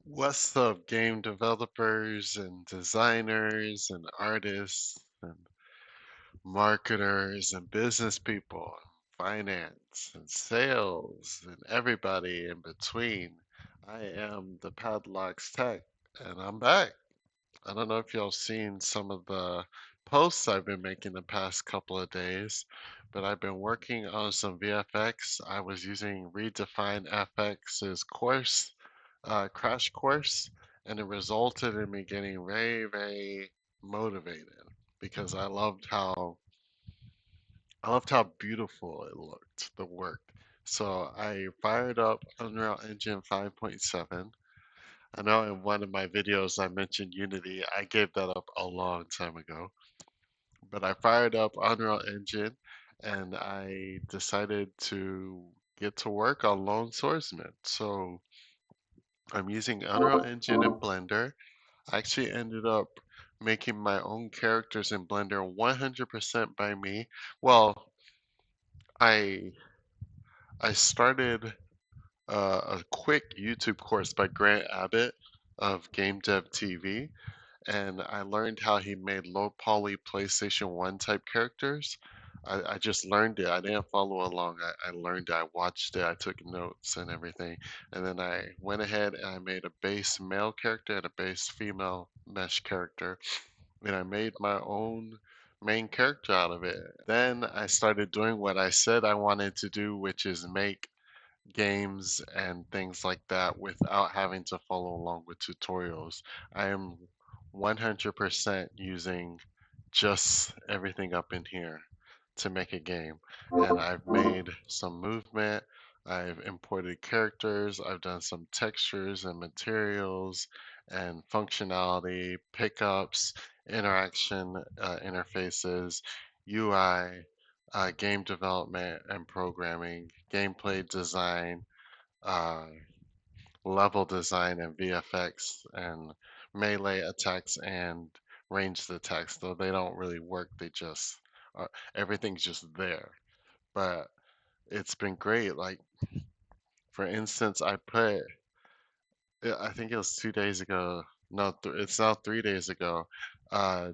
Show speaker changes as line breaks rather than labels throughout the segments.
What's up, game developers and designers and artists and marketers and business people, finance and sales and everybody in between? I am the Padlocks Tech and I'm back. I don't know if y'all seen some of the posts I've been making the past couple of days, but I've been working on some VFX. I was using Redefine FX's crash course, and it resulted in me getting very, very motivated because I loved how beautiful it looked, the work. So I fired up Unreal Engine 5.7. I know in one of my videos I mentioned Unity. I gave that up a long time ago. But I fired up Unreal Engine and I decided to get to work on Lone Swordsman. So I'm using Unreal Engine and Blender. I actually ended up making my own characters in Blender 100% by me. Well, I I started a quick YouTube course by Grant Abbott of Game Dev TV, and I learned how he made low poly PlayStation 1 type characters. I just learned it. I didn't follow along. I learned it. I watched it. I took notes and everything. And then I went ahead and I made a base male character and a base female mesh character. And I made my own main character out of it. Then I started doing what I said I wanted to do, which is make games and things like that without having to follow along with tutorials. I am 100% using just everything up in here to make a game. And I've made some movement, I've imported characters, I've done some textures and materials and functionality, pickups, interaction interfaces, UI, game development and programming, gameplay design, uh, level design and VFX, and melee attacks and ranged attacks. Though they don't really work, they just everything's just there. But it's been great. Like for instance, I think it was 2 days ago. No, it's now 3 days ago. Uh,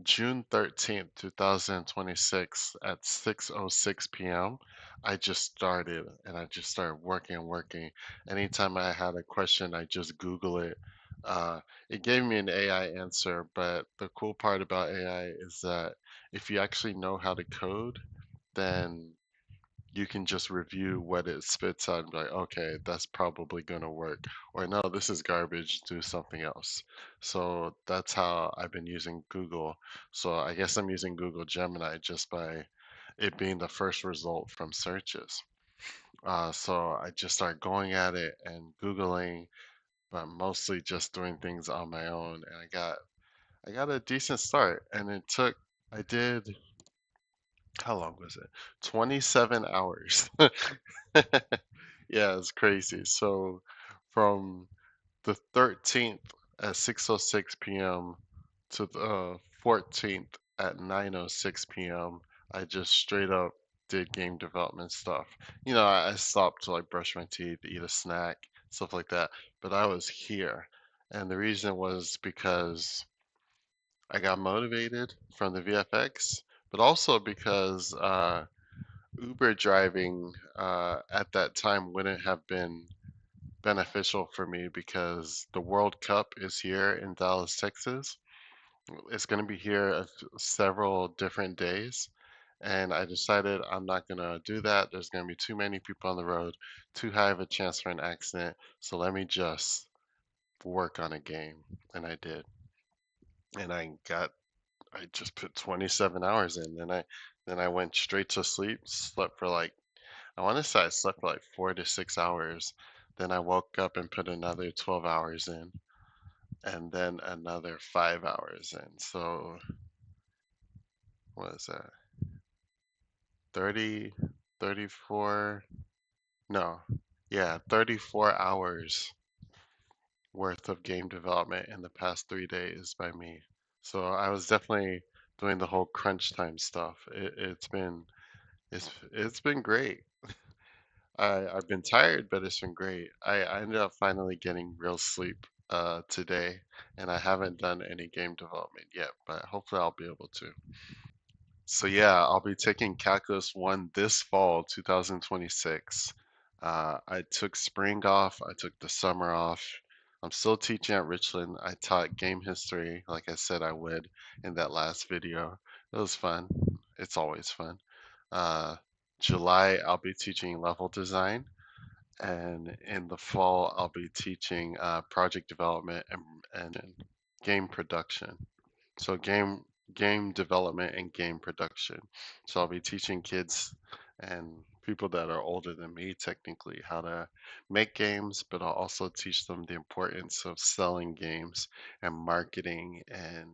June 13th, 2026 at 6:06 p.m. I just started and I just started working and working. Anytime I had a question, I just Google it. It gave me an AI answer, but the cool part about AI is that if you actually know how to code, then you can just review what it spits out and be like, okay, that's probably going to work. Or no, this is garbage, do something else. So that's how I've been using Google. So I guess I'm using Google Gemini just by it being the first result from searches. So I just start going at it and Googling, but mostly just doing things on my own. And I got a decent start. And I did, how long was it? 27 hours. Yeah, it's crazy. So from the 13th at 6:06 p.m. to the 14th at 9:06 p.m., I just straight up did game development stuff. I stopped to like brush my teeth, eat a snack, stuff like that, but I was here. And the reason was because I got motivated from the VFX, but also because Uber driving at that time wouldn't have been beneficial for me because the World Cup is here in Dallas, Texas. It's going to be here several different days. And I decided I'm not going to do that. There's going to be too many people on the road, too high of a chance for an accident. So let me just work on a game. And I did. And I just put 27 hours in. Then I went straight to sleep, slept for like I want to say I slept for like 4 to 6 hours. Then I woke up and put another 12 hours in, and then another 5 hours in. So what is that? 30, 34? No, yeah, 34 hours worth of game development in the past 3 days by me. So I was definitely doing the whole crunch time stuff. It's been great. I've been tired, but it's been great. I ended up finally getting real sleep today, and I haven't done any game development yet, but hopefully I'll be able to. So yeah, I'll be taking Calculus 1 this fall, 2026. I took spring off, I took the summer off. I'm still teaching at Richland. I taught game history, like I said I would in that last video. It was fun. It's always fun. Uh, July, I'll be teaching level design, and in the fall, I'll be teaching project development and game production. So game development and game production. So I'll be teaching kids and people that are older than me technically how to make games, but I'll also teach them the importance of selling games and marketing and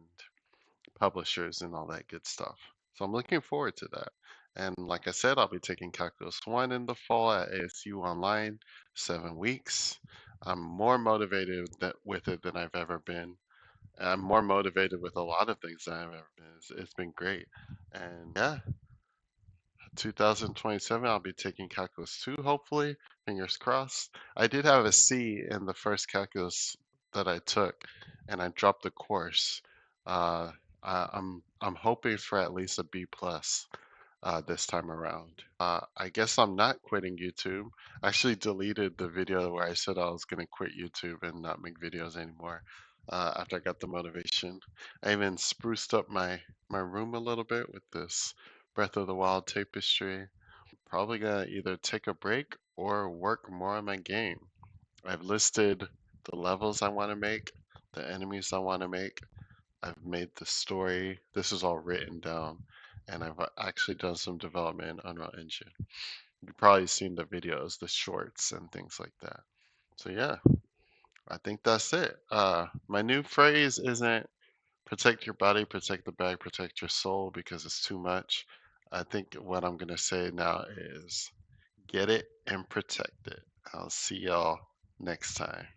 publishers and all that good stuff. So I'm looking forward to that. And like I said, I'll be taking Calculus 1 in the fall at ASU online, 7 weeks. I'm more motivated with it than I've ever been. I'm more motivated with a lot of things than I've ever been. It's been great. And yeah, 2027, I'll be taking Calculus 2, hopefully. Fingers crossed. I did have a C in the first calculus that I took, and I dropped the course. Uh, I'm hoping for at least a B plus this time around. I guess I'm not quitting YouTube. I actually deleted the video where I said I was going to quit YouTube and not make videos anymore after I got the motivation. I even spruced up my room a little bit with this Breath of the Wild tapestry. Probably gonna either take a break or work more on my game. I've listed the levels I want to make, the enemies I want to make. I've made the story. This is all written down, and I've actually done some development in Unreal Engine. You've probably seen the videos, the shorts, and things like that. So yeah, I think that's it. My new phrase isn't protect your body, protect the bag, protect your soul because it's too much. I think what I'm gonna say now is get it and protect it. I'll see y'all next time.